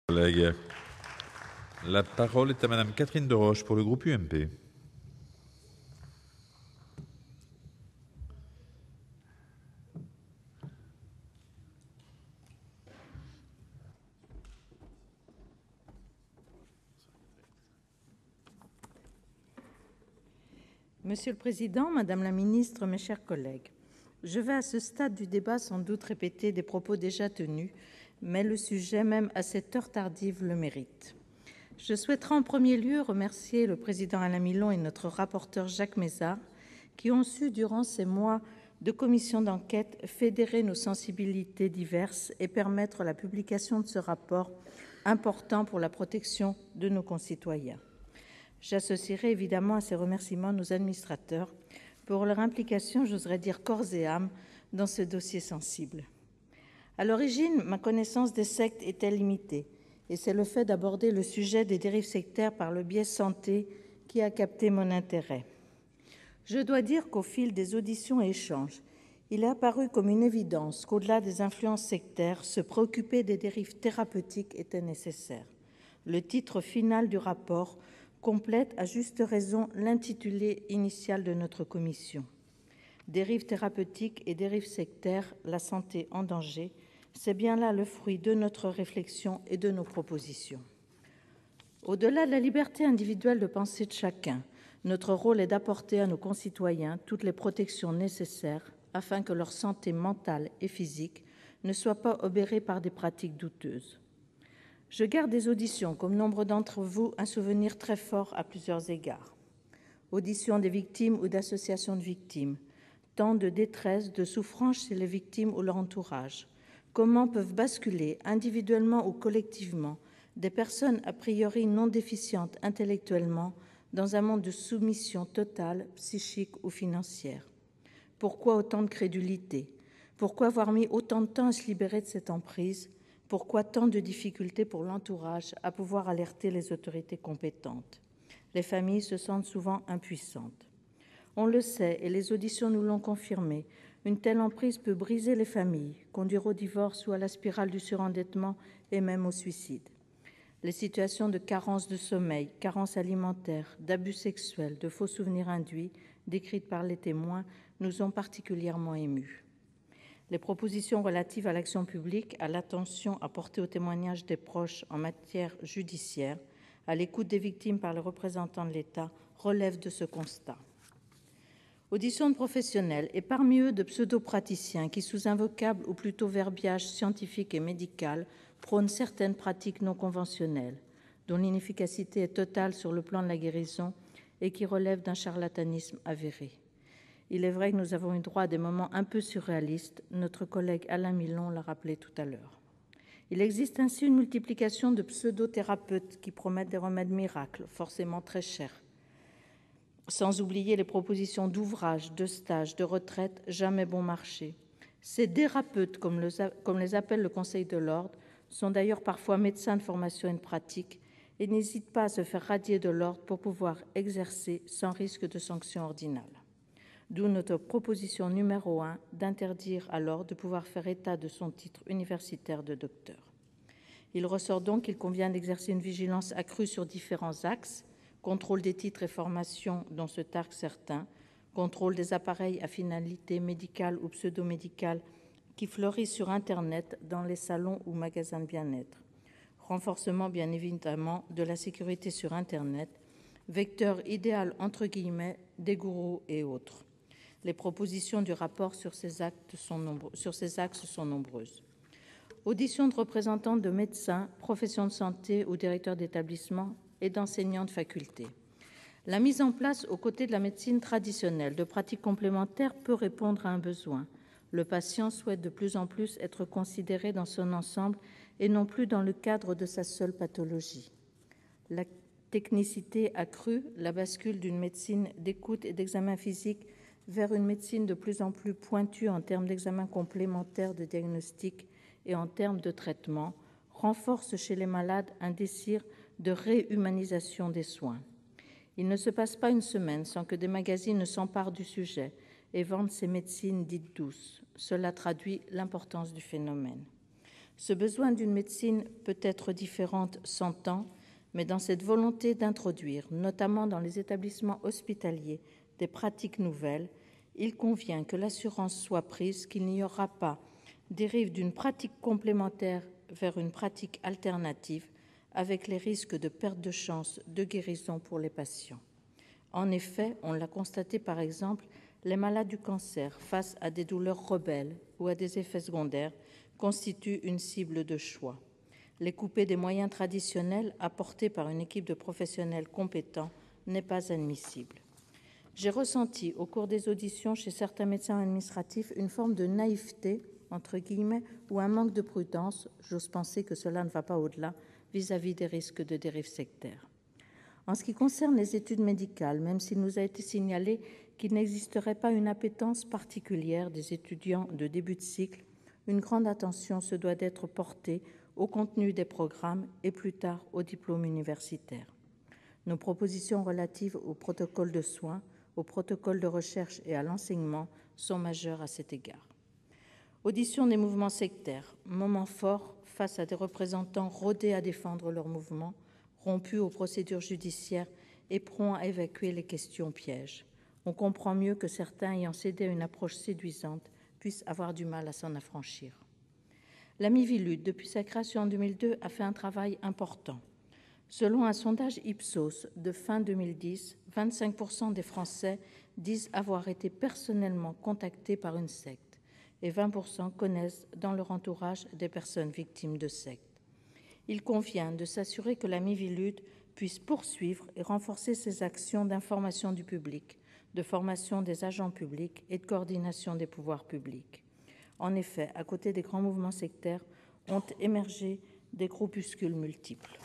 Collègues. La parole est à Madame Catherine Deroche pour le groupe UMP. Monsieur le Président, Madame la Ministre, mes chers collègues, je vais à ce stade du débat sans doute répéter des propos déjà tenus, mais le sujet, même à cette heure tardive, le mérite. Je souhaiterais en premier lieu remercier le Président Alain Milon et notre rapporteur Jacques Mézard, qui ont su, durant ces mois de commission d'enquête, fédérer nos sensibilités diverses et permettre la publication de ce rapport important pour la protection de nos concitoyens. J'associerai évidemment à ces remerciements nos administrateurs pour leur implication, j'oserais dire corps et âme, dans ce dossier sensible. À l'origine, ma connaissance des sectes était limitée, et c'est le fait d'aborder le sujet des dérives sectaires par le biais santé qui a capté mon intérêt. Je dois dire qu'au fil des auditions et échanges, il est apparu comme une évidence qu'au-delà des influences sectaires, se préoccuper des dérives thérapeutiques était nécessaire. Le titre final du rapport complète à juste raison l'intitulé initial de notre commission. Dérives thérapeutiques et dérives sectaires, la santé en danger, c'est bien là le fruit de notre réflexion et de nos propositions. Au-delà de la liberté individuelle de penser de chacun, notre rôle est d'apporter à nos concitoyens toutes les protections nécessaires afin que leur santé mentale et physique ne soit pas obérée par des pratiques douteuses. Je garde des auditions, comme nombre d'entre vous, un souvenir très fort à plusieurs égards. Auditions des victimes ou d'associations de victimes, temps de détresse, de souffrance chez les victimes ou leur entourage. Comment peuvent basculer, individuellement ou collectivement, des personnes a priori non déficientes intellectuellement dans un monde de soumission totale, psychique ou financière? Pourquoi autant de crédulité? Pourquoi avoir mis autant de temps à se libérer de cette emprise? Pourquoi tant de difficultés pour l'entourage à pouvoir alerter les autorités compétentes? Les familles se sentent souvent impuissantes. On le sait, et les auditions nous l'ont confirmé, une telle emprise peut briser les familles, conduire au divorce ou à la spirale du surendettement et même au suicide. Les situations de carence de sommeil, carence alimentaire, d'abus sexuels, de faux souvenirs induits, décrites par les témoins, nous ont particulièrement émus. Les propositions relatives à l'action publique, à l'attention apportée aux témoignages des proches en matière judiciaire, à l'écoute des victimes par les représentants de l'État relèvent de ce constat. Auditions de professionnels et parmi eux de pseudo-praticiens qui, sous un vocable ou plutôt verbiage scientifique et médical, prônent certaines pratiques non conventionnelles, dont l'inefficacité est totale sur le plan de la guérison et qui relèvent d'un charlatanisme avéré. Il est vrai que nous avons eu droit à des moments un peu surréalistes, notre collègue Alain Milon l'a rappelé tout à l'heure. Il existe ainsi une multiplication de pseudo-thérapeutes qui promettent des remèdes miracles, forcément très chers, sans oublier les propositions d'ouvrages, de stages, de retraites jamais bon marché. Ces thérapeutes, comme les appelle le Conseil de l'Ordre, sont d'ailleurs parfois médecins de formation et de pratique et n'hésitent pas à se faire radier de l'ordre pour pouvoir exercer sans risque de sanction ordinale. D'où notre proposition numéro 1 d'interdire alors de pouvoir faire état de son titre universitaire de docteur. Il ressort donc qu'il convient d'exercer une vigilance accrue sur différents axes: contrôle des titres et formations dont se targuent certains, contrôle des appareils à finalité médicale ou pseudo-médicale qui fleurissent sur Internet dans les salons ou magasins de bien-être, renforcement bien évidemment de la sécurité sur Internet, vecteur idéal entre guillemets des gourous et autres. Les propositions du rapport sur ces axes sont nombreuses. Audition de représentants de médecins, professions de santé ou directeurs d'établissements et d'enseignants de faculté. La mise en place, aux côtés de la médecine traditionnelle, de pratiques complémentaires peut répondre à un besoin. Le patient souhaite de plus en plus être considéré dans son ensemble et non plus dans le cadre de sa seule pathologie. La technicité accrue, la bascule d'une médecine d'écoute et d'examen physique vers une médecine de plus en plus pointue en termes d'examens complémentaires de diagnostic et en termes de traitement, renforce chez les malades un désir de réhumanisation des soins. Il ne se passe pas une semaine sans que des magazines ne s'emparent du sujet et vendent ces médecines dites douces. Cela traduit l'importance du phénomène. Ce besoin d'une médecine peut être différente s'entend, mais dans cette volonté d'introduire, notamment dans les établissements hospitaliers, des pratiques nouvelles, il convient que l'assurance soit prise qu'il n'y aura pas dérive d'une pratique complémentaire vers une pratique alternative, avec les risques de perte de chance de guérison pour les patients. En effet, on l'a constaté par exemple, les malades du cancer, face à des douleurs rebelles ou à des effets secondaires, constituent une cible de choix. Les couper des moyens traditionnels apportés par une équipe de professionnels compétents n'est pas admissible. J'ai ressenti au cours des auditions chez certains médecins administratifs une forme de naïveté, entre guillemets, ou un manque de prudence, j'ose penser que cela ne va pas au-delà, vis-à-vis des risques de dérive sectaire. En ce qui concerne les études médicales, même s'il nous a été signalé qu'il n'existerait pas une appétence particulière des étudiants de début de cycle, une grande attention se doit d'être portée au contenu des programmes et plus tard au diplôme universitaire. Nos propositions relatives au protocole de soins, au protocole de recherche et à l'enseignement sont majeures à cet égard. Audition des mouvements sectaires, moment fort face à des représentants rodés à défendre leur mouvement, rompus aux procédures judiciaires et prompts à évacuer les questions pièges. On comprend mieux que certains, ayant cédé à une approche séduisante, puissent avoir du mal à s'en affranchir. La Miviludes, depuis sa création en 2002, a fait un travail important. Selon un sondage Ipsos de fin 2010, 25% des Français disent avoir été personnellement contactés par une secte et 20% connaissent dans leur entourage des personnes victimes de sectes. Il convient de s'assurer que la Miviludes puisse poursuivre et renforcer ses actions d'information du public, de formation des agents publics et de coordination des pouvoirs publics. En effet, à côté des grands mouvements sectaires, ont émergé des groupuscules multiples.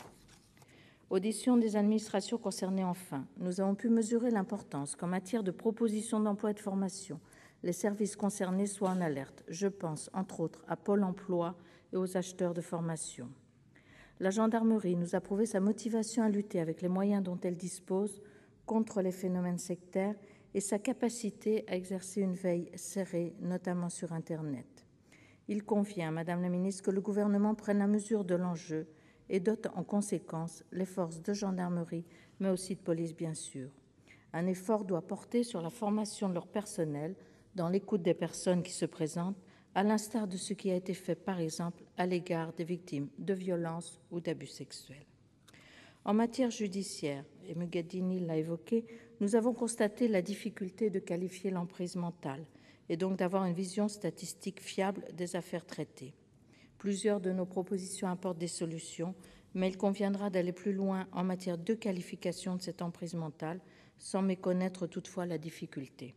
Audition des administrations concernées enfin, nous avons pu mesurer l'importance qu'en matière de proposition d'emploi et de formation, les services concernés soient en alerte. Je pense, entre autres, à Pôle emploi et aux acheteurs de formation. La gendarmerie nous a prouvé sa motivation à lutter avec les moyens dont elle dispose contre les phénomènes sectaires et sa capacité à exercer une veille serrée, notamment sur Internet. Il convient, Madame la Ministre, que le gouvernement prenne la mesure de l'enjeu et dote en conséquence les forces de gendarmerie, mais aussi de police, bien sûr. Un effort doit porter sur la formation de leur personnel, dans l'écoute des personnes qui se présentent, à l'instar de ce qui a été fait, par exemple, à l'égard des victimes de violences ou d'abus sexuels. En matière judiciaire, et Mugadini l'a évoqué, nous avons constaté la difficulté de qualifier l'emprise mentale et donc d'avoir une vision statistique fiable des affaires traitées. Plusieurs de nos propositions apportent des solutions, mais il conviendra d'aller plus loin en matière de qualification de cette emprise mentale, sans méconnaître toutefois la difficulté.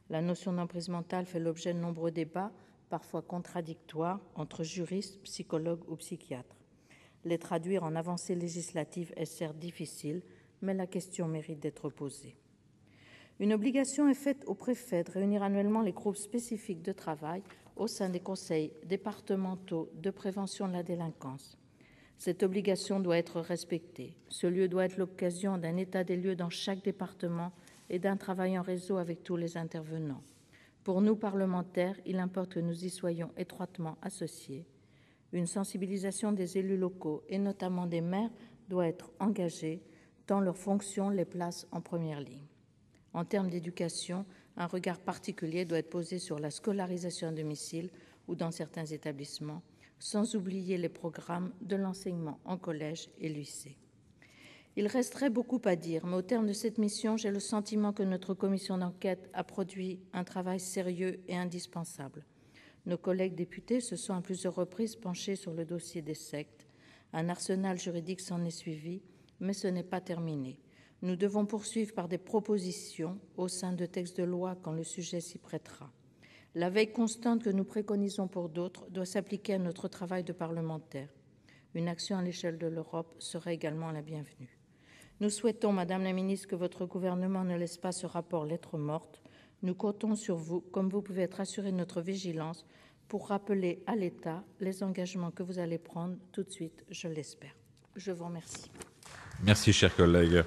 La notion d'emprise mentale fait l'objet de nombreux débats, parfois contradictoires, entre juristes, psychologues ou psychiatres. Les traduire en avancées législatives est certes difficile, mais la question mérite d'être posée. Une obligation est faite aux préfets de réunir annuellement les groupes spécifiques de travail au sein des conseils départementaux de prévention de la délinquance. Cette obligation doit être respectée. Ce lieu doit être l'occasion d'un état des lieux dans chaque département et d'un travail en réseau avec tous les intervenants. Pour nous, parlementaires, il importe que nous y soyons étroitement associés. Une sensibilisation des élus locaux, et notamment des maires, doit être engagée, tant leurs fonctions les placent en première ligne. En termes d'éducation, un regard particulier doit être posé sur la scolarisation à domicile ou dans certains établissements, sans oublier les programmes de l'enseignement en collège et lycée. Il resterait beaucoup à dire, mais au terme de cette mission, j'ai le sentiment que notre commission d'enquête a produit un travail sérieux et indispensable. Nos collègues députés se sont à plusieurs reprises penchés sur le dossier des sectes. Un arsenal juridique s'en est suivi, mais ce n'est pas terminé. Nous devons poursuivre par des propositions au sein de textes de loi quand le sujet s'y prêtera. La veille constante que nous préconisons pour d'autres doit s'appliquer à notre travail de parlementaire. Une action à l'échelle de l'Europe serait également la bienvenue. Nous souhaitons, Madame la Ministre, que votre gouvernement ne laisse pas ce rapport lettre morte. Nous comptons sur vous, comme vous pouvez être assuré de notre vigilance, pour rappeler à l'État les engagements que vous allez prendre tout de suite, je l'espère. Je vous remercie. Merci, chers collègues.